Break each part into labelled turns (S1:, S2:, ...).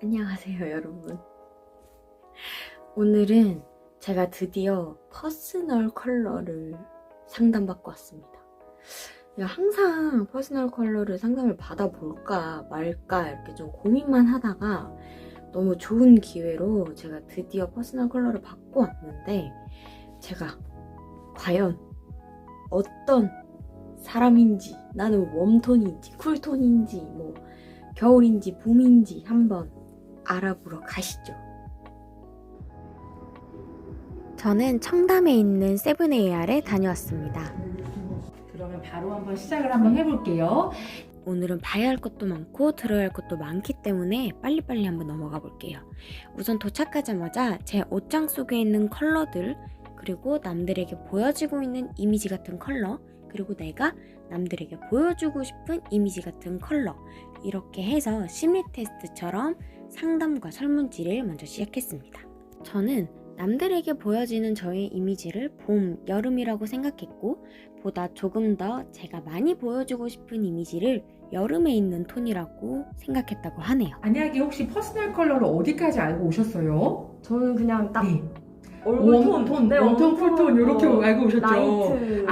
S1: 안녕하세요, 여러분. 오늘은 제가 드디어 퍼스널 컬러를 상담받고 왔습니다. 항상 퍼스널 컬러를 상담을 받아볼까 말까 이렇게 좀 고민만 하다가 너무 좋은 기회로 제가 드디어 퍼스널 컬러를 받고 왔는데, 제가 과연 어떤 사람인지, 나는 웜톤인지 쿨톤인지 겨울인지 봄인지 한번 알아보러 가시죠. 저는 청담에 있는 세븐AR에 다녀왔습니다.
S2: 그러면 바로 한번 시작을 한번 해볼게요.
S1: 오늘은 봐야 할 것도 많고 들어야 할 것도 많기 때문에 빨리빨리 한번 넘어가 볼게요. 우선 도착하자마자 제 옷장 속에 있는 컬러들, 그리고 남들에게 보여지고 있는 이미지 같은 컬러, 그리고 내가 남들에게 보여주고 싶은 이미지 같은 컬러, 이렇게 해서 심리 테스트처럼 상담과 설문지를 먼저 시작했습니다. 저는 남들에게 보여지는 저의 이미지를 봄, 여름이라고 생각했고, 보다 조금 더 제가 많이 보여주고 싶은 이미지를 여름에 있는 톤이라고 생각했다고 하네요.
S2: 만약에 혹시 퍼스널 컬러를 어디까지 알고 오셨어요?
S3: 저는 그냥 딱
S2: 네.
S3: 얼굴 톤,
S2: 웜톤, 쿨톤 이렇게 알고 오셨죠?
S3: 나이트,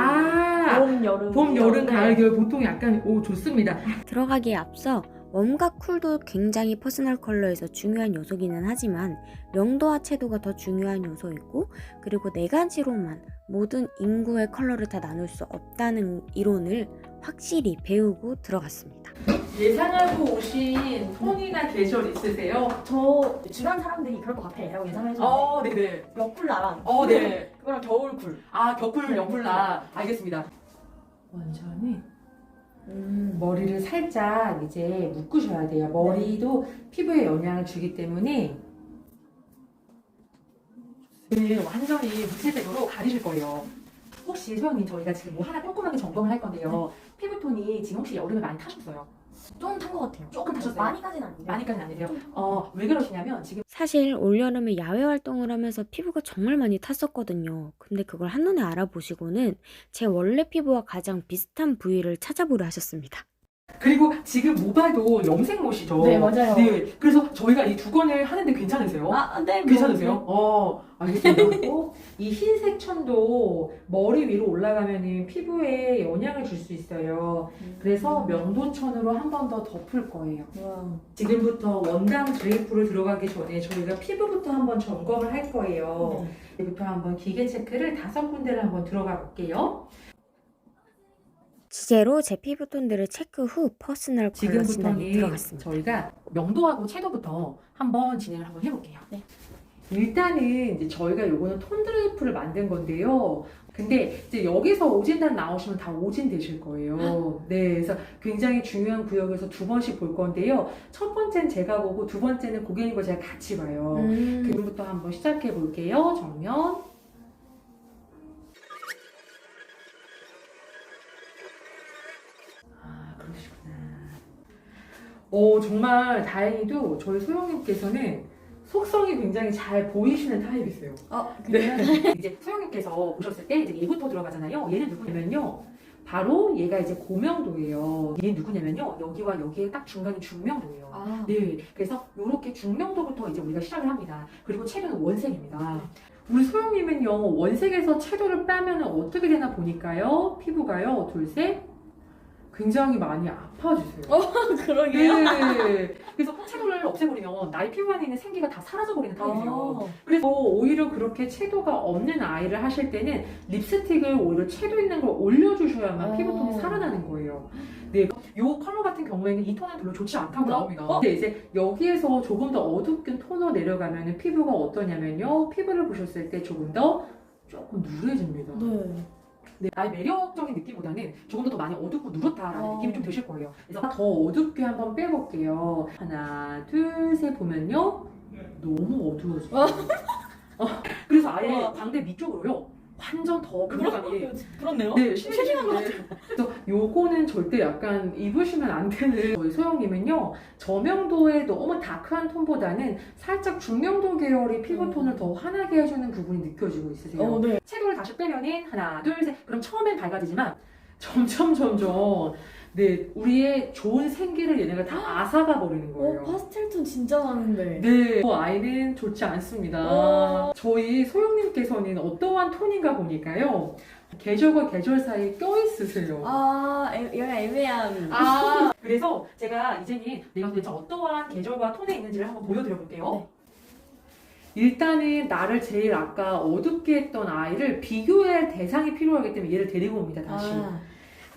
S3: 봄, 여름,
S2: 가을, 겨울 보통 약간 좋습니다.
S1: 들어가기에 앞서 웜과 쿨도 굉장히 퍼스널 컬러에서 중요한 요소기는 하지만 명도와 채도가 더 중요한 요소이고, 그리고 네 가지로만 모든 인구의 컬러를 다 나눌 수 없다는 이론을 확실히 배우고 들어갔습니다.
S2: 예상하고 오신 톤이나 계절 있으세요?
S3: 저 주변 사람들이 그럴 것 같아요 예상해주는데
S2: 네네.
S3: 여쿨라랑
S2: 네.
S3: 그거랑 겨울쿨.
S2: 겹풀, 연풀라. 알겠습니다. 먼저는 머리를 살짝 이제 묶으셔야 돼요. 머리도 피부에 영향을 주기 때문에 완전히 무채색으로 가리실 거예요. 혹시 소영님, 저희가 지금 뭐 하나 꼼꼼하게 점검을 할 건데요. 피부톤이 지금 혹시 여름에 많이 타셨어요?
S3: 좀 탄 것 같아요.
S2: 조금 타셨어요?
S3: 많이까지는 아닌데.
S2: 많이까지는 아니세요? 왜 그러시냐면 지금
S1: 사실 올여름에 야외 활동을 하면서 피부가 정말 많이 탔었거든요. 근데 그걸 한눈에 알아보시고는 제 원래 피부와 가장 비슷한 부위를 찾아보려 하셨습니다.
S2: 그리고 지금 모발도 염색못이죠.
S3: 네, 맞아요.
S2: 네, 그래서 저희가 이 두 건을 하는데 괜찮으세요?
S3: 네.
S2: 괜찮으세요? 알겠습니다. 그리고 이 흰색 천도 머리 위로 올라가면은 피부에 영향을 줄 수 있어요. 그래서 명도천으로 한 번 더 덮을 거예요. 지금부터 원단 드레이프를 들어가기 전에 저희가 피부부터 한번 점검을 할 거예요. 이제부터 한번 기계 체크를 5군데를 한번 들어가 볼게요.
S1: 지제로 제 피부톤들을 체크 후 퍼스널 컬러 진단이
S2: 지금부터는
S1: 들어갔습니다.
S2: 저희가 명도하고 채도부터 한번 진행을 한번 해볼게요.
S3: 네.
S2: 일단은 이제 저희가 요거는 톤 드레이프를 만든 건데요. 근데 이제 여기서 오진단 나오시면 다 오진 되실 거예요. 네, 그래서 굉장히 중요한 구역에서 2번씩 볼 건데요. 첫 번째는 제가 보고 두 번째는 고객님과 제가 같이 봐요. 지금부터 한번 시작해 볼게요. 정면. 정말 다행히도 저희 소영님께서는 속성이 굉장히 잘 보이시는 타입이세요. 네. 이제 소영님께서 보셨을 때 이제 얘부터 들어가잖아요. 얘는 누구냐면요. 바로 얘가 이제 고명도예요. 얘는 누구냐면요. 여기와 여기에 딱 중간이 중명도예요. 네. 그래서 이렇게 중명도부터 이제 우리가 시작을 합니다. 그리고 채도는 원색입니다. 우리 소영님은요. 원색에서 채도를 빼면 어떻게 되나 보니까요. 피부가요. 둘, 셋. 굉장히 많이 아파지세요.
S3: 그러게요.
S2: 네. 그래서 채도를 없애버리면 나의 피부 안에 있는 생기가 다 사라져버리는 타입이에요. 그래서 오히려 그렇게 채도가 없는 아이를 하실 때는 립스틱을 오히려 채도 있는 걸 올려주셔야만 피부톤이 살아나는 거예요. 네, 요 컬러 같은 경우에는 이 톤은 별로 좋지 않다고 나옵니다. 근데 이제 여기에서 조금 더 어둡게 톤으로 내려가면 피부가 어떠냐면요. 피부를 보셨을 때 조금 누래집니다. 네, 나의 매력적인 느낌보다는 조금 더 많이 어둡고 누렇다라는 느낌이 좀 드실 거예요. 그래서 더 어둡게 한번 빼볼게요. 하나, 둘, 셋 보면요. 너무 어두워져요. 그래서 아예 광대 밑쪽으로요. 완전 더 그러감이.
S3: 그렇네요.
S2: 네, 심해지는 것 같아요. 그래서 요거는 절대 약간 입으시면 안 되는. 저희 소영님은요, 저명도의 너무 다크한 톤보다는 살짝 중명도 계열의 피부톤을 더 환하게 해주는 부분이 느껴지고 있으세요. 채도를 다시 빼면은 하나, 둘, 셋. 그럼 처음엔 밝아지지만 점점 네, 우리의 좋은 생기를 얘네가 다 앗아가 버리는 거예요.
S3: 파스텔 톤 진짜 많은데.
S2: 네, 그 아이는 좋지 않습니다. 저희 소영님께서는 어떠한 톤인가 보니까요. 계절과 계절 사이에 껴있으세요.
S3: 약간 애매한.
S2: 그래서 제가 이제는 내가 도대체 어떠한 계절과 톤에 있는지를 한번 보여드려 볼게요. 일단은 나를 제일 아까 어둡게 했던 아이를 비교할 대상이 필요하기 때문에 얘를 데리고 옵니다, 다시.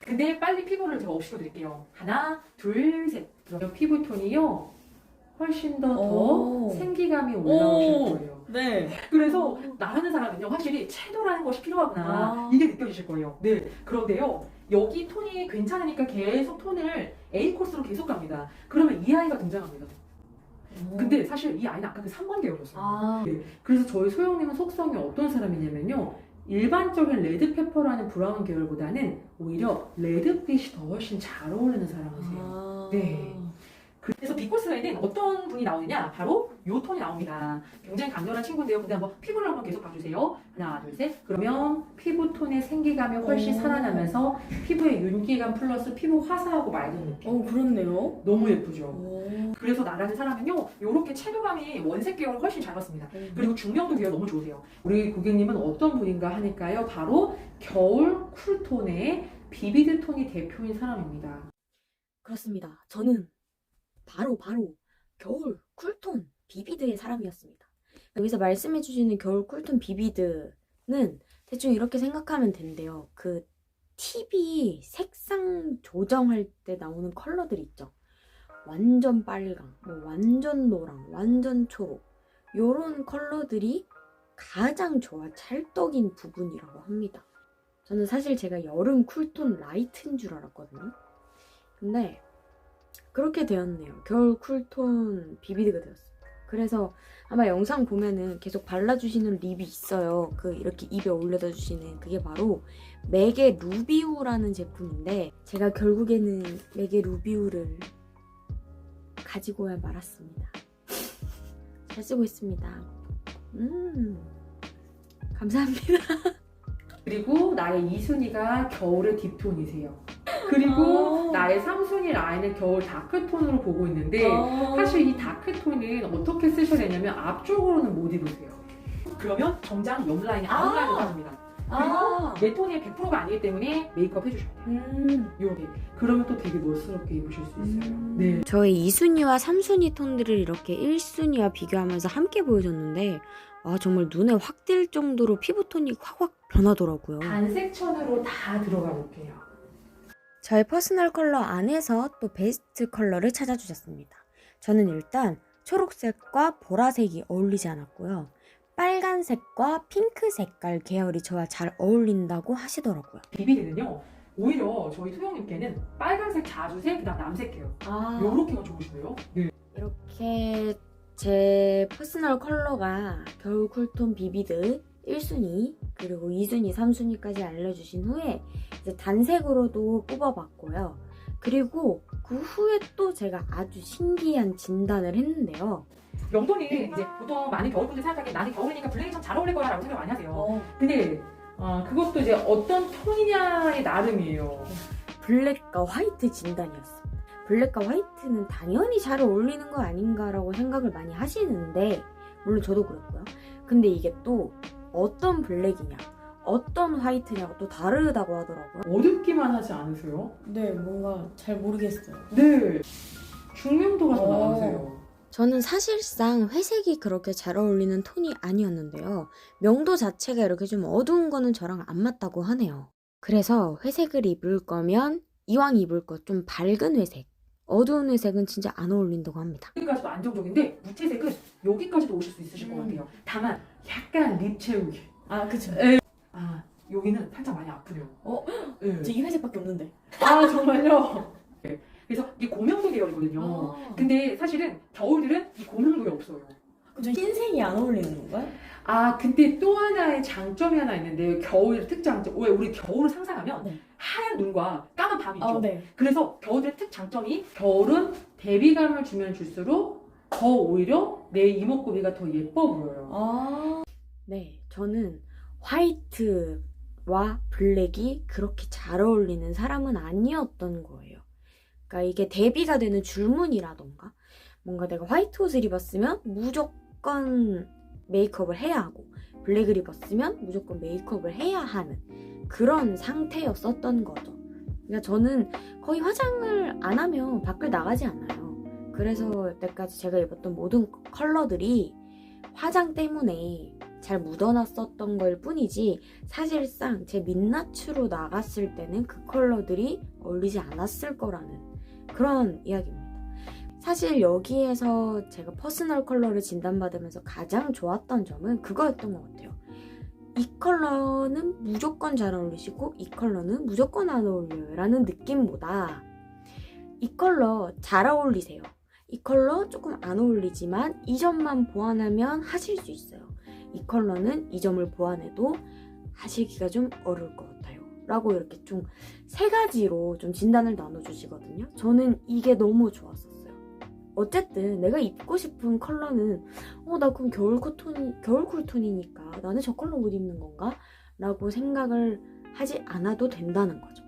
S2: 근데 빨리 피부를 제가 업시켜 드릴게요. 하나, 둘, 셋. 그러면 피부톤이요. 훨씬 더 생기감이 올라오실 거예요.
S3: 네.
S2: 그래서 나라는 사람은요, 확실히 채도라는 것이 필요하구나. 이게 느껴지실 거예요. 네. 그런데요, 여기 톤이 괜찮으니까 계속 톤을 A 코스로 계속 갑니다. 그러면 이 아이가 등장합니다. 근데 사실 이 아이는 아까 그 3번 계열이었어요. 네. 그래서 저희 소영님은 속성이 어떤 사람이냐면요. 일반적인 레드페퍼라는 브라운 계열보다는 오히려 레드빛이 더 훨씬 잘 어울리는 사람이세요. 네. 그래서 비코스에는 어떤 분이 나오느냐? 바로 이 톤이 나옵니다. 굉장히 강렬한 친구인데요. 근데 한번 피부를 한번 계속 봐주세요. 하나, 둘, 셋. 그러면 피부톤의 생기감이 훨씬 살아나면서 피부의 윤기감 플러스 피부 화사하고 맑은 느낌.
S3: 그렇네요.
S2: 너무 예쁘죠? 그래서 나라는 사람은요, 이렇게 채도감이 원색 계열을 훨씬 잘 받습니다. 그리고 중명도 계열 너무 좋으세요. 우리 고객님은 어떤 분인가 하니까요, 바로 겨울 쿨톤의 비비드 톤이 대표인 사람입니다.
S1: 그렇습니다. 저는 바로 겨울 쿨톤 비비드의 사람이었습니다. 여기서 말씀해주시는 겨울 쿨톤 비비드는 대충 이렇게 생각하면 된대요. 그 TV 색상 조정할 때 나오는 컬러들 있죠. 완전 빨강, 뭐 완전 노랑, 완전 초록 요런 컬러들이 가장 저와 찰떡인 부분이라고 합니다. 저는 사실 제가 여름 쿨톤 라이트인 줄 알았거든요. 근데 그렇게 되었네요. 겨울 쿨톤 비비드가 되었어요. 그래서 아마 영상 보면은 계속 발라주시는 립이 있어요. 그 이렇게 입에 올려다 주시는 그게 바로 맥의 루비우라는 제품인데 제가 결국에는 맥의 루비우를 가지고야 말았습니다. 잘 쓰고 있습니다. 감사합니다.
S2: 그리고 나의 2순위가 겨울의 딥톤이세요. 그리고 나의 3순위 라인을 겨울 다크톤으로 보고 있는데 사실 이 다크톤은 어떻게 쓰셔야 되냐면 앞쪽으로는 못 입으세요. 그러면 정장 옆라인에 아웃라인으로 합니다. 그리고 내 톤이 100%가 아니기 때문에 메이크업 해주셔야 돼요. 요렇게. 그러면 또 되게 멋스럽게 입으실 수 있어요. 네.
S1: 저의 2순위와 3순위 톤들을 이렇게 1순위와 비교하면서 함께 보여줬는데 정말 눈에 확 띌 정도로 피부톤이 확 변하더라고요.
S2: 단색천으로 다 들어가 볼게요.
S1: 저의 퍼스널 컬러 안에서 또 베스트 컬러를 찾아주셨습니다. 저는 일단 초록색과 보라색이 어울리지 않았고요. 빨간색과 핑크 색깔 계열이 저와 잘 어울린다고 하시더라고요.
S2: 비비드는요, 오히려 저희 소영님께는 빨간색 자주색, 그다음 남색 계열 요렇게가 좋으시네요. 네.
S1: 이렇게 제 퍼스널 컬러가 겨울 쿨톤 비비드 1순위 그리고 2순위, 3순위까지 알려주신 후에 이제 단색으로도 뽑아봤고요. 그리고 그 후에 또 제가 아주 신기한 진단을 했는데요.
S2: 명돈이 이제 보통 많은 겨울분들 생각하기에 나는 겨울이니까 블랙이 참 잘 어울릴 거야 라고 생각 많이 하세요. 근데 그것도 이제 어떤 톤이냐의 나름이에요.
S1: 블랙과 화이트 진단이었어요. 블랙과 화이트는 당연히 잘 어울리는 거 아닌가라고 생각을 많이 하시는데 물론 저도 그렇고요. 근데 이게 또 어떤 블랙이냐 어떤 화이트냐가 또 다르다고 하더라고요.
S2: 어둡기만 하지 않으세요?
S3: 네, 뭔가 잘 모르겠어요.
S2: 네. 중명도가 더 나으세요.
S1: 저는 사실상 회색이 그렇게 잘 어울리는 톤이 아니었는데요. 명도 자체가 이렇게 좀 어두운 거는 저랑 안 맞다고 하네요. 그래서 회색을 입을 거면 이왕 입을 것 좀 밝은 회색, 어두운 회색은 진짜 안 어울린다고 합니다.
S2: 여기까지도 안정적인데 무채색은 여기까지도 오실 수 있으실 것 같아요. 다만 약간 립 채우기.
S3: 그쵸.
S2: 여기는 살짝 많이 아프네요. 네.
S3: 저 이 회색밖에 없는데.
S2: 정말요? 네. 그래서 이게 고명도 계열이거든요. 근데 사실은 겨울들은 이 고명도가 없어요.
S3: 그럼 저 흰색이 안 어울리는 건가요?
S2: 근데 또 하나의 장점이 하나 있는데 겨울 특장점. 왜 우리 겨울을 상상하면
S3: 네.
S2: 하얀 눈과 까만 밤이 있죠.
S3: 네.
S2: 그래서 겨울의 특장점이 겨울은 대비감을 주면 줄수록 더 오히려 내 이목구비가 더 예뻐 보여요.
S1: 네, 저는 화이트와 블랙이 그렇게 잘 어울리는 사람은 아니었던 거예요. 그러니까 이게 대비가 되는 줄무늬라던가 뭔가 내가 화이트 옷을 입었으면 무조건 메이크업을 해야 하고 블랙을 입었으면 무조건 메이크업을 해야 하는 그런 상태였었던 거죠. 그러니까 저는 거의 화장을 안 하면 밖을 나가지 않아요. 그래서 여태까지 제가 입었던 모든 컬러들이 화장 때문에 잘 묻어놨었던 걸 뿐이지 사실상 제 민낯으로 나갔을 때는 그 컬러들이 어울리지 않았을 거라는 그런 이야기입니다. 사실 여기에서 제가 퍼스널 컬러를 진단받으면서 가장 좋았던 점은 그거였던 것 같아요. 이 컬러는 무조건 잘 어울리시고 이 컬러는 무조건 안 어울려요 라는 느낌보다 이 컬러 잘 어울리세요. 이 컬러 조금 안 어울리지만 이 점만 보완하면 하실 수 있어요. 이 컬러는 이 점을 보완해도 하시기가 좀 어려울 것 같아요 라고 이렇게 좀 세 가지로 좀 진단을 나눠주시거든요. 저는 이게 너무 좋았었어요. 어쨌든 내가 입고 싶은 컬러는 나 그럼 겨울 쿨톤이니까 나는 저 컬러 못 입는 건가? 라고 생각을 하지 않아도 된다는 거죠.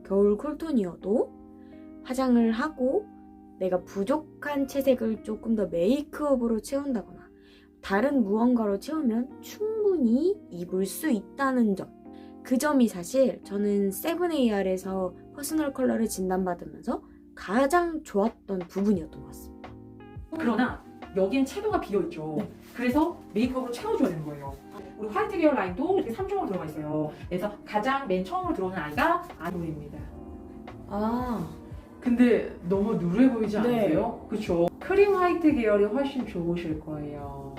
S1: 겨울 쿨톤이어도 화장을 하고 내가 부족한 채색을 조금 더 메이크업으로 채운다거나 다른 무언가로 채우면 충분히 입을 수 있다는 점. 그 점이 사실 저는 세븐AR에서 퍼스널 컬러를 진단받으면서 가장 좋았던 부분이었던 것 같습니다.
S2: 그러나 여기엔 채도가 비어있죠.
S3: 네.
S2: 그래서 메이크업으로 채워줘야 되는 거예요. 우리 화이트 계열 라인도 이렇게 3종으로 들어가 있어요. 그래서 가장 맨 처음으로 들어오는 아이가 아이돌입니다.
S3: 아,
S2: 근데 너무 누래 보이지
S3: 네.
S2: 않으세요? 그쵸? 크림 화이트 계열이 훨씬 좋으실 거예요.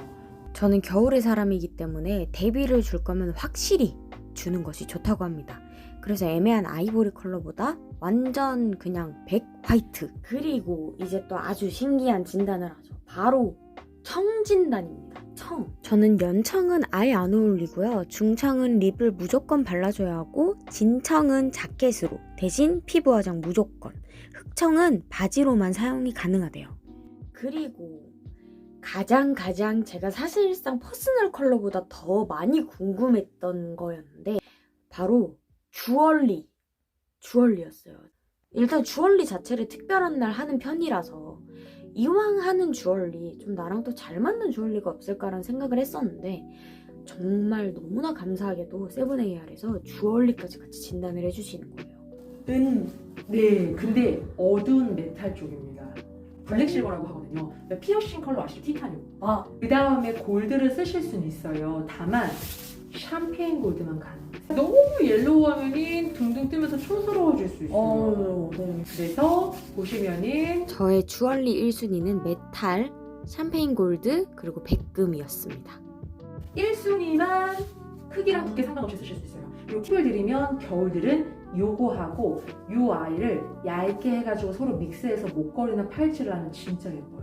S1: 저는 겨울의 사람이기 때문에 대비를 줄 거면 확실히 주는 것이 좋다고 합니다. 그래서 애매한 아이보리 컬러보다 완전 그냥 백 화이트. 그리고 이제 또 아주 신기한 진단을 하죠. 바로 청 진단입니다. 청. 저는 연청은 아예 안 어울리고요. 중청은 립을 무조건 발라줘야 하고 진청은 자켓으로 대신 피부 화장 무조건. 흑청은 바지로만 사용이 가능하대요. 그리고 가장 제가 사실상 퍼스널 컬러보다 더 많이 궁금했던 거였는데 바로 주얼리였어요. 일단 주얼리 자체를 특별한 날 하는 편이라서 이왕 하는 주얼리 좀 나랑 또 잘 맞는 주얼리가 없을까라는 생각을 했었는데 정말 너무나 감사하게도 세븐AR에서 주얼리까지 같이 진단을 해주시는 거예요.
S2: 네, 근데 어두운 메탈 쪽입니다. 블랙 실버라고 하거든요. 피어싱 컬러 아시죠? 티타늄.
S3: 아,
S2: 그 다음에 골드를 쓰실 수는 있어요. 다만 샴페인 골드만 가능해요. 너무 옐로우하면은 둥둥 뜨면서 촌스러워질 수 있어요.
S3: 네.
S2: 그래서 보시면은
S1: 저의 주얼리 1순위는 메탈, 샴페인 골드, 그리고 백금이었습니다.
S2: 1순위만 크기랑 두께 상관없이 쓰실 수 있어요. 이 팁을 드리면 겨울들은 요거하고 요 아이를 얇게 해가지고 서로 믹스해서 목걸이나 팔찌를 하면 진짜 예뻐요.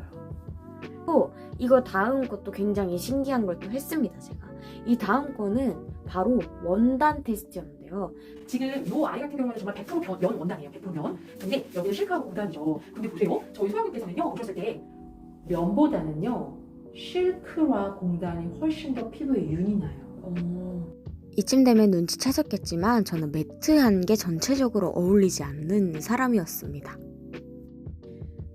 S1: 이거 다음 것도 굉장히 신기한 걸 또 했습니다, 제가. 이 다음 거는 바로 원단 테스트였는데요.
S2: 지금 요 아이 같은 경우는 정말 100% 면 원단이에요. 100% 면. 근데 여기는 실크하고 공단이죠. 근데 보세요. 저희 소영님께서는요. 보셨을 때 면보다는요. 실크와 공단이 훨씬 더 피부에 윤이 나요.
S1: 이쯤 되면 눈치채셨겠지만 저는 매트한 게 전체적으로 어울리지 않는 사람이었습니다.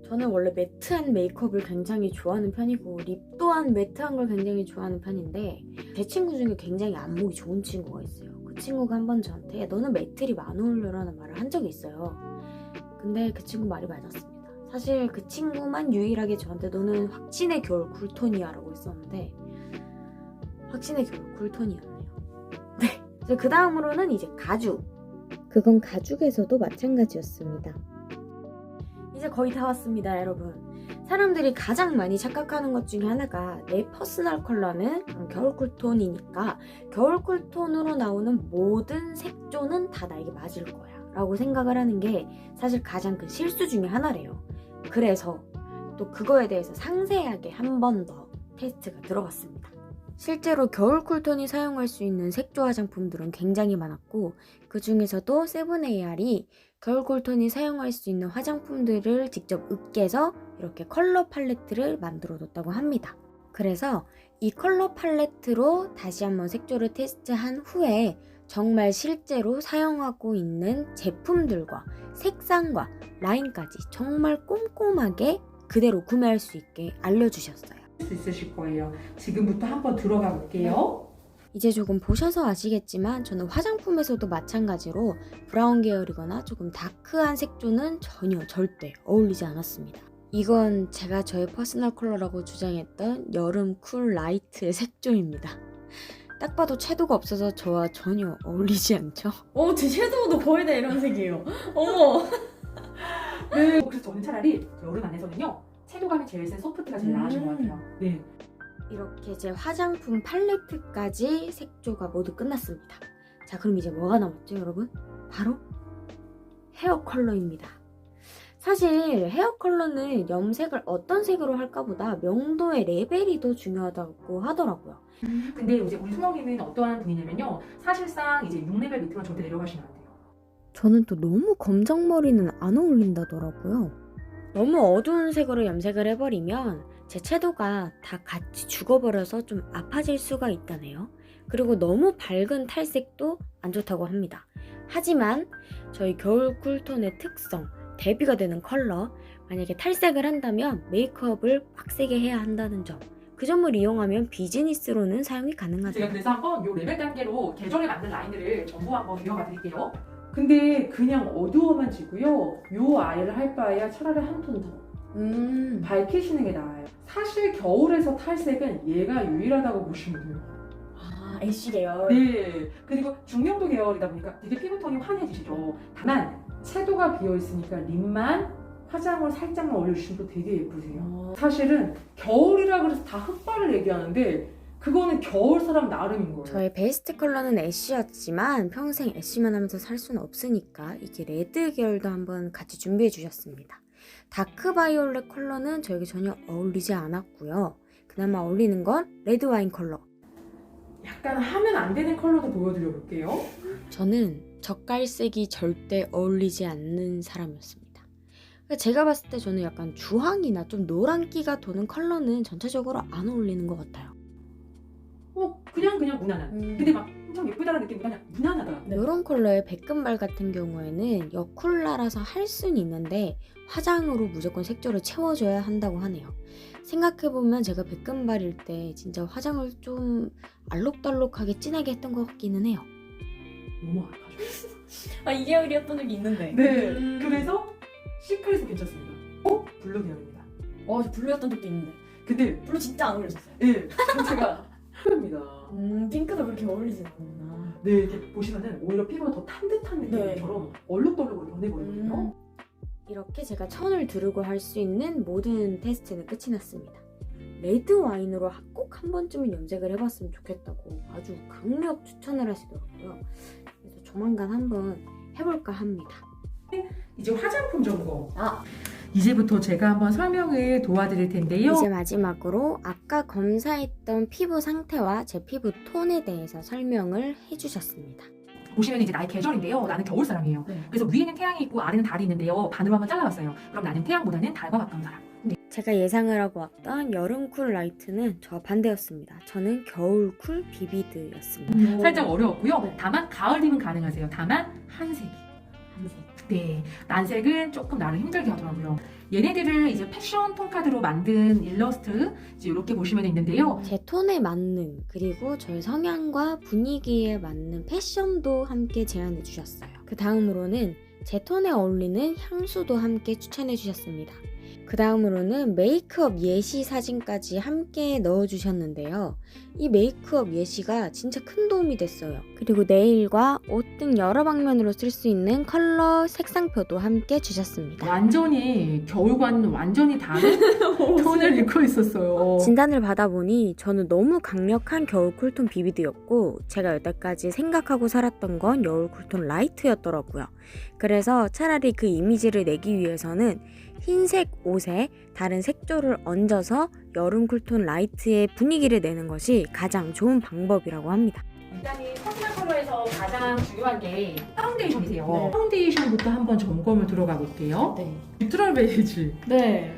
S1: 저는 원래 매트한 메이크업을 굉장히 좋아하는 편이고 립 또한 매트한 걸 굉장히 좋아하는 편인데 제 친구 중에 굉장히 안목이 좋은 친구가 있어요. 그 친구가 한번 저한테 너는 매트 립 안 어울려라는 말을 한 적이 있어요. 근데 그 친구 말이 맞았습니다. 사실 그 친구만 유일하게 저한테 너는 확신의 겨울 쿨톤이야 라고 했었는데 확신의 겨울 쿨톤이었네요. 네, 그 다음으로는 이제 가죽. 그건 가죽에서도 마찬가지였습니다. 이제 거의 다 왔습니다, 여러분. 사람들이 가장 많이 착각하는 것 중에 하나가 내 퍼스널 컬러는 겨울 쿨톤이니까 겨울 쿨톤으로 나오는 모든 색조는 다 나에게 맞을 거야 라고 생각을 하는 게 사실 가장 큰 실수 중에 하나래요. 그래서 또 그거에 대해서 상세하게 한 번 더 테스트가 들어갔습니다. 실제로 겨울 쿨톤이 사용할 수 있는 색조 화장품들은 굉장히 많았고 그 중에서도 세븐AR이 겨울 쿨톤이 사용할 수 있는 화장품들을 직접 으깨서 이렇게 컬러 팔레트를 만들어 뒀다고 합니다. 그래서 이 컬러 팔레트로 다시 한번 색조를 테스트한 후에 정말 실제로 사용하고 있는 제품들과 색상과 라인까지 정말 꼼꼼하게 그대로 구매할 수 있게 알려주셨어요.
S2: 수 있으실 거예요. 지금부터 한번 들어가 볼게요.
S1: 이제 조금 보셔서 아시겠지만 저는 화장품에서도 마찬가지로 브라운 계열이거나 조금 다크한 색조는 전혀 절대 어울리지 않았습니다. 이건 제가 저의 퍼스널 컬러라고 주장했던 여름 쿨 라이트의 색조입니다. 딱 봐도 채도가 없어서 저와 전혀 어울리지 않죠?
S3: 제 섀도우도 거의 다 이런 색이에요. 어머.
S2: 네. 그래서 저는 차라리 여름 안에서는요. 채도감이 제일 센 소프트가 제일 나으신 것 같아요. 네.
S1: 이렇게 제 화장품 팔레트까지 색조가 모두 끝났습니다. 자, 그럼 이제 뭐가 남았죠, 여러분? 바로 헤어 컬러입니다. 사실 헤어 컬러는 염색을 어떤 색으로 할까보다 명도의 레벨이 더 중요하다고 하더라고요.
S2: 근데 이제 우리 수영이는 어떠한 분이냐면요. 사실상 이제 6레벨 밑으로 절대 내려가시면 안 돼요.
S1: 저는 또 너무 검정머리는 안 어울린다더라고요. 너무 어두운 색으로 염색을 해버리면 제 채도가 다 같이 죽어버려서 좀 아파질 수가 있다네요. 그리고 너무 밝은 탈색도 안 좋다고 합니다. 하지만 저희 겨울 쿨톤의 특성, 대비가 되는 컬러, 만약에 탈색을 한다면 메이크업을 빡세게 해야 한다는 점, 그 점을 이용하면 비즈니스로는 사용이 가능하죠.
S2: 제가 그래서 한번 요 레벨 단계로 계절에 맞는 라인들을 전부 한번 이어가 드릴게요. 근데 그냥 어두워만 지고요. 요 아이를 할 바에야 차라리 한 톤 더 밝히시는 게 나아요. 사실 겨울에서 탈색은 얘가 유일하다고 보시면 돼요.
S3: 아, 애쉬 계열.
S2: 네. 그리고 중명도 계열이다 보니까 되게 피부톤이 환해지시죠. 다만 채도가 비어있으니까 립만 화장을 살짝만 올려주시면 또 되게 예쁘세요. 사실은 겨울이라 그래서 다 흑발을 얘기하는데 그거는 겨울 사람 나름인 거예요.
S1: 저의 베스트 컬러는 애쉬였지만 평생 애쉬만 하면서 살 수는 없으니까 이게 레드 계열도 한번 같이 준비해 주셨습니다. 다크 바이올렛 컬러는 저에게 전혀 어울리지 않았고요. 그나마 어울리는 건 레드 와인 컬러.
S2: 약간 하면 안 되는 컬러도 보여드려 볼게요.
S1: 저는 젓갈색이 절대 어울리지 않는 사람이었습니다. 그러니까 제가 봤을 때 저는 약간 주황이나 좀 노란기가 도는 컬러는 전체적으로 안 어울리는 것 같아요.
S2: 그냥 무난한. 근데 막 엄청 예쁘다는 느낌보다 그냥 무난하다.
S3: 네.
S1: 이런 컬러의 백금발 같은 경우에는 여쿨라라서 할 수는 있는데 화장으로 무조건 색조를 채워줘야 한다고 하네요. 생각해보면 제가 백금발일 때 진짜 화장을 좀 알록달록하게 진하게 했던 것 같기는 해요.
S2: 너무 안 맞아요.
S3: 이 계열이었던 적이 있는데.
S2: 네. 그래서 시크릿은 괜찮습니다. 블루 계열입니다.
S3: 저 블루였던 적도 있는데.
S2: 근데
S3: 블루 진짜 안 어울렸었어요.
S2: 네, 제가 핑크입니다.
S3: 핑크도 그렇게 어울리지 않나.
S2: 네, 이렇게 보시면은 오히려 피부가 더 탄 듯한 느낌처럼 얼룩덜룩으로 변해버리거든요.
S1: 이렇게 제가 천을 두르고 할 수 있는 모든 테스트는 끝이 났습니다. 레드 와인으로 꼭 한 번쯤은 염색을 해봤으면 좋겠다고 아주 강력 추천을 하시더라고요. 그래서 조만간 한번 해볼까 합니다.
S2: 이제 화장품 점검.
S3: 아.
S2: 이제부터 제가 한번 설명을 도와드릴 텐데요.
S1: 이제 마지막으로 아까 검사했던 피부 상태와 제 피부 톤에 대해서 설명을 해주셨습니다.
S2: 보시면 이제 나의 계절인데요. 나는 겨울 사람이에요.
S3: 네.
S2: 그래서 위에는 태양이 있고 아래는 달이 있는데요. 반으로 한번 잘라봤어요. 그럼 나는 태양보다는 달과 가까운 사람.
S1: 제가 예상을 하고 왔던 여름 쿨 라이트는 저와 반대였습니다. 저는 겨울 쿨 비비드였습니다.
S2: 살짝 어려웠고요.
S3: 네.
S2: 다만 가을 립은 가능하세요. 다만 한색이.
S3: 한색.
S2: 네, 난색은 조금 나를 힘들게 하더라고요. 얘네들을 이제 패션 톤카드로 만든 일러스트 이제 이렇게 보시면 있는데요.
S1: 제 톤에 맞는 그리고 저의 성향과 분위기에 맞는 패션도 함께 제안해 주셨어요. 그 다음으로는 제 톤에 어울리는 향수도 함께 추천해 주셨습니다. 그 다음으로는 메이크업 예시 사진까지 함께 넣어주셨는데요. 이 메이크업 예시가 진짜 큰 도움이 됐어요. 그리고 네일과 옷 등 여러 방면으로 쓸 수 있는 컬러 색상표도 함께 주셨습니다.
S2: 완전히 겨울과는 완전히 다른 톤을 입고 있었어요.
S1: 진단을 받아보니 저는 너무 강력한 겨울 쿨톤 비비드였고 제가 여태까지 생각하고 살았던 건 겨울 쿨톤 라이트였더라고요. 그래서 차라리 그 이미지를 내기 위해서는 흰색 옷에 다른 색조를 얹어서 여름 쿨톤 라이트의 분위기를 내는 것이 가장 좋은 방법이라고 합니다.
S2: 일단은 퍼스널 컬러에서 가장 중요한 게 파운데이션이세요.
S3: 네.
S2: 파운데이션부터 한번 점검을 들어가 볼게요.
S3: 네.
S2: 뉴트럴 베이지
S3: 네.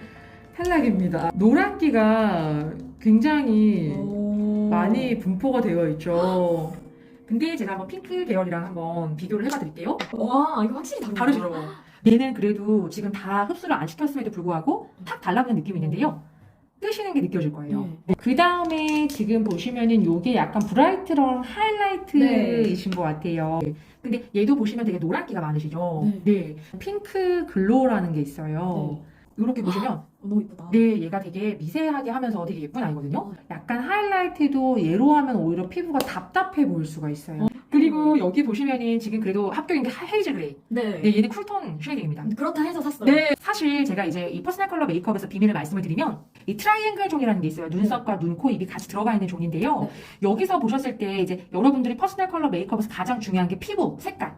S2: 탈락입니다. 노란기가 굉장히 많이 분포가 되어 있죠. 근데 제가 한번 핑크 계열이랑 한번 비교를 해봐 드릴게요.
S3: 와, 이거 확실히 다르네요.
S2: 다르죠? 얘는 그래도 지금 다 흡수를 안 시켰음에도 불구하고 탁 달라붙는 느낌이 있는데요. 뜨시는 게 느껴질 거예요. 그 다음에 지금 보시면은 요게 약간 브라이트런 하이라이트이신 것 같아요. 근데 얘도 보시면 되게 노란기가 많으시죠? 네. 핑크 글로우라는 게 있어요. 이렇게 보시면
S3: 너무 이쁘다.
S2: 네, 얘가 되게 미세하게 하면서 되게 예쁜 아이거든요. 약간 하이라이트도 얘로 하면 오히려 피부가 답답해 보일 수가 있어요. 그리고 여기 보시면은 지금 그래도 합격인 게 헤이즐 그레이.
S3: 네.
S2: 네, 얘는 쿨톤 쉐이딩입니다.
S3: 그렇다 해서 샀어요.
S2: 네, 사실 제가 이제 이 퍼스널 컬러 메이크업에서 비밀을 말씀을 드리면 이 트라이앵글 존이라는 게 있어요. 눈썹과 눈, 코, 입이 같이 들어가 있는 존인데요. 여기서 보셨을 때 이제 여러분들이 퍼스널 컬러 메이크업에서 가장 중요한 게 피부 색깔,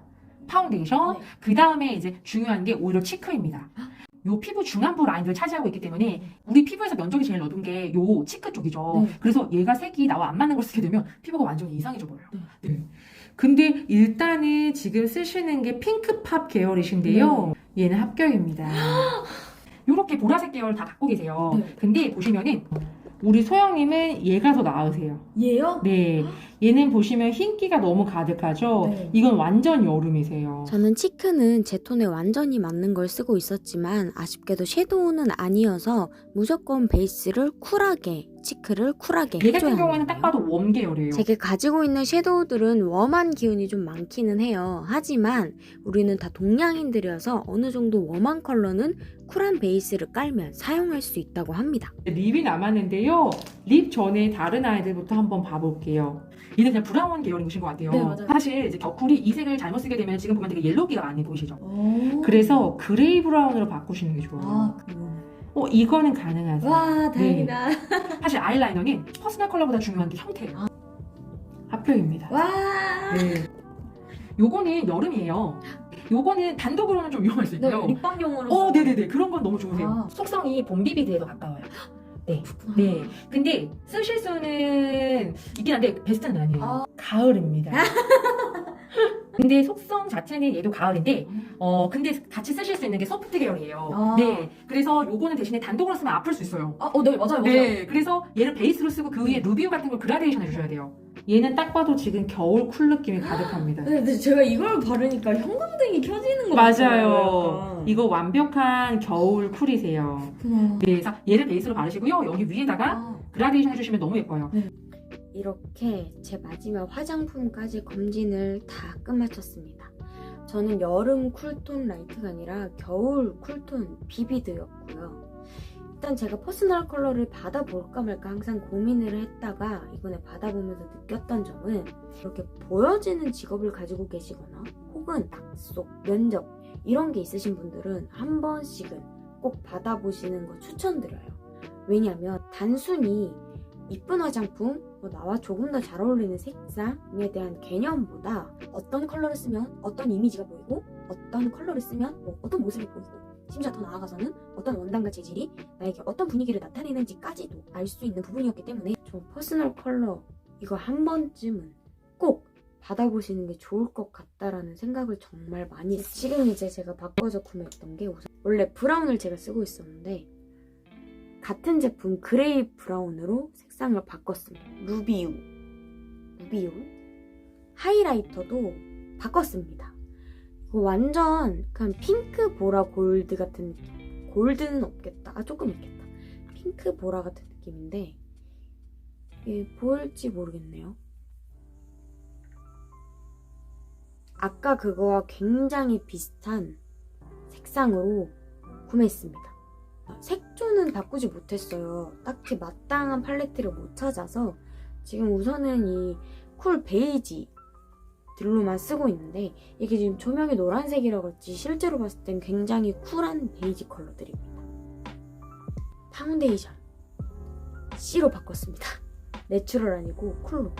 S2: 파운데이션, 그 다음에 이제 중요한 게 오히려 치크입니다. 요 피부 중안부 라인들을 차지하고 있기 때문에 우리 피부에서 면적이 제일 넓은 게 요 치크 쪽이죠. 그래서 얘가 색이 나와 안 맞는 걸 쓰게 되면 피부가 완전히 이상해져 버려요. 네. 근데 일단은 지금 쓰시는 게 핑크팝 계열이신데요. 얘는 합격입니다. 요렇게 보라색 계열 다 갖고 계세요. 근데 보시면은 우리 소영님은 얘가 더 나으세요.
S3: 얘요?
S2: 네. 얘는 보시면 흰기가 너무 가득하죠?
S3: 네.
S2: 이건 완전 여름이세요.
S1: 저는 치크는 제 톤에 완전히 맞는 걸 쓰고 있었지만 아쉽게도 섀도우는 아니어서 무조건 베이스를 쿨하게, 치크를 쿨하게
S2: 얘 같은
S1: 해줘야
S2: 경우에는 딱
S1: 하는데요.
S2: 봐도 웜 계열이에요.
S1: 제가 가지고 있는 섀도우들은 웜한 기운이 좀 많기는 해요. 하지만 우리는 다 동양인들이어서 어느 정도 웜한 컬러는 쿨한 베이스를 깔면 사용할 수 있다고 합니다.
S2: 립이 남았는데요. 립 전에 다른 아이들부터 한번 봐볼게요. 얘는 그냥 브라운 계열인 것인 것 같아요.
S3: 네, 맞아요.
S2: 사실 이제 격쿨이 이 색을 잘못 쓰게 되면 지금 보면 되게 옐로우기가 많이 보이시죠?
S3: 오.
S2: 그래서 그레이 브라운으로 바꾸시는 게 좋아요.
S3: 아,
S2: 이거는 가능하세요.
S3: 와, 다행이다.
S2: 사실 아이라이너는 퍼스널 컬러보다 중요한 게 형태예요. 합격입니다.
S3: 와.
S2: 네. 요거는 여름이에요. 요거는 단독으로는 좀 위험할 수 있고요.
S3: 립밤용으로.
S2: 네네네. 그런 건 너무 좋으세요.
S3: 아.
S2: 속성이 봄 비비드에도 가까워요. 네.
S3: 그렇구나.
S2: 네. 근데 쓰실 수는 있긴 한데 베스트는 아니에요.
S3: 아.
S2: 가을입니다. 근데 속성 자체는 얘도 가을인데 근데 같이 쓰실 수 있는 게 소프트 계열이에요.
S3: 아.
S2: 네. 그래서 요거는 대신에 단독으로 쓰면 아플 수 있어요.
S3: 네, 맞아요.
S2: 네. 그래서 얘를 베이스로 쓰고 그 위에 루비오 같은 걸 그라데이션 해주셔야 돼요. 얘는 딱 봐도 지금 겨울 쿨 느낌이 가득합니다.
S3: 근데 제가 이걸 바르니까 형광등이 켜지는 거 같아요.
S2: 맞아요. 이거 완벽한 겨울 쿨이세요.
S3: 그렇구나.
S2: 네, 그래서 얘를 베이스로 바르시고요. 여기 위에다가
S3: 아.
S2: 그라데이션 해주시면 너무 예뻐요.
S1: 이렇게 제 마지막 화장품까지 검진을 다 끝마쳤습니다. 저는 여름 쿨톤 라이트가 아니라 겨울 쿨톤 비비드였고요. 일단 제가 퍼스널 컬러를 받아볼까 말까 항상 고민을 했다가 이번에 받아보면서 느꼈던 점은 이렇게 보여지는 직업을 가지고 계시거나 혹은 약속, 면접 이런 게 있으신 분들은 한 번씩은 꼭 받아보시는 거 추천드려요. 왜냐하면 단순히 이쁜 화장품, 나와 조금 더 잘 어울리는 색상에 대한 개념보다 어떤 컬러를 쓰면 어떤 이미지가 보이고 어떤 컬러를 쓰면 어떤 모습이 보이고 심지어 더 나아가서는 어떤 원단과 재질이 나에게 어떤 분위기를 나타내는지까지도 알 수 있는 부분이었기 때문에 저 퍼스널 컬러 이거 한 번쯤은 꼭 받아보시는 게 좋을 것 같다라는 생각을 정말 많이 했어요. 지금 이제 제가 바꿔서 구매했던 게 우선 원래 브라운을 제가 쓰고 있었는데 같은 제품 그레이 브라운으로 색상을 바꿨습니다. 루비오 하이라이터도 바꿨습니다. 이거 완전 그냥 핑크 보라 골드 같은 느낌. 골드는 없겠다. 조금 있겠다. 핑크 보라 같은 느낌인데 이게 보일지 모르겠네요. 아까 그거와 굉장히 비슷한 색상으로 구매했습니다. 색조는 바꾸지 못했어요. 딱히 마땅한 팔레트를 못 찾아서 지금 우선은 이 쿨 베이지들로만 쓰고 있는데 이게 지금 조명이 노란색이라 그렇지 실제로 봤을 땐 굉장히 쿨한 베이지 컬러들입니다. 파운데이션 C로 바꿨습니다. 내추럴 아니고 쿨로.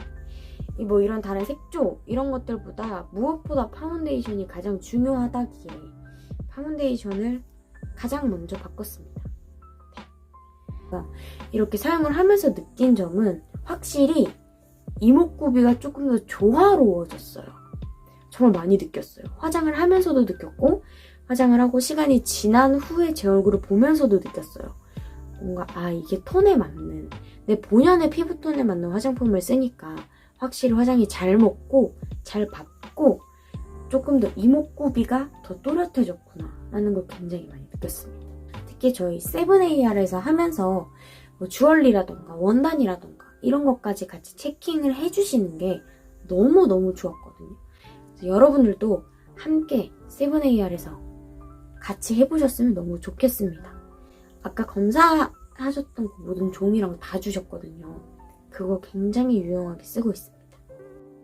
S1: 이런 다른 색조 이런 것들보다 무엇보다 파운데이션이 가장 중요하다기에 파운데이션을 가장 먼저 바꿨습니다. 이렇게 사용을 하면서 느낀 점은 확실히 이목구비가 조금 더 조화로워졌어요. 정말 많이 느꼈어요. 화장을 하면서도 느꼈고 화장을 하고 시간이 지난 후에 제 얼굴을 보면서도 느꼈어요. 뭔가 이게 톤에 맞는 내 본연의 피부톤에 맞는 화장품을 쓰니까 확실히 화장이 잘 먹고 잘 받고 조금 더 이목구비가 더 또렷해졌구나 라는 걸 굉장히 많이 느꼈습니다. 특히 저희 세븐AR에서 하면서 뭐 주얼리라던가 원단이라던가 이런 것까지 같이 체킹을 해주시는 게 너무너무 좋았거든요. 그래서 여러분들도 함께 세븐AR에서 같이 해보셨으면 너무 좋겠습니다. 아까 검사하셨던 그 모든 종이랑 다 주셨거든요. 그거 굉장히 유용하게 쓰고 있습니다.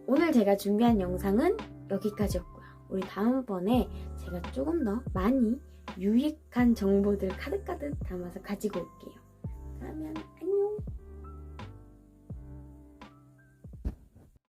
S1: 오늘 제가 준비한 영상은 여기까지였고요. 우리 다음번에 제가 조금 더 많이 유익한 정보들 가득가득 담아서 가지고 올게요. 그러면 안녕!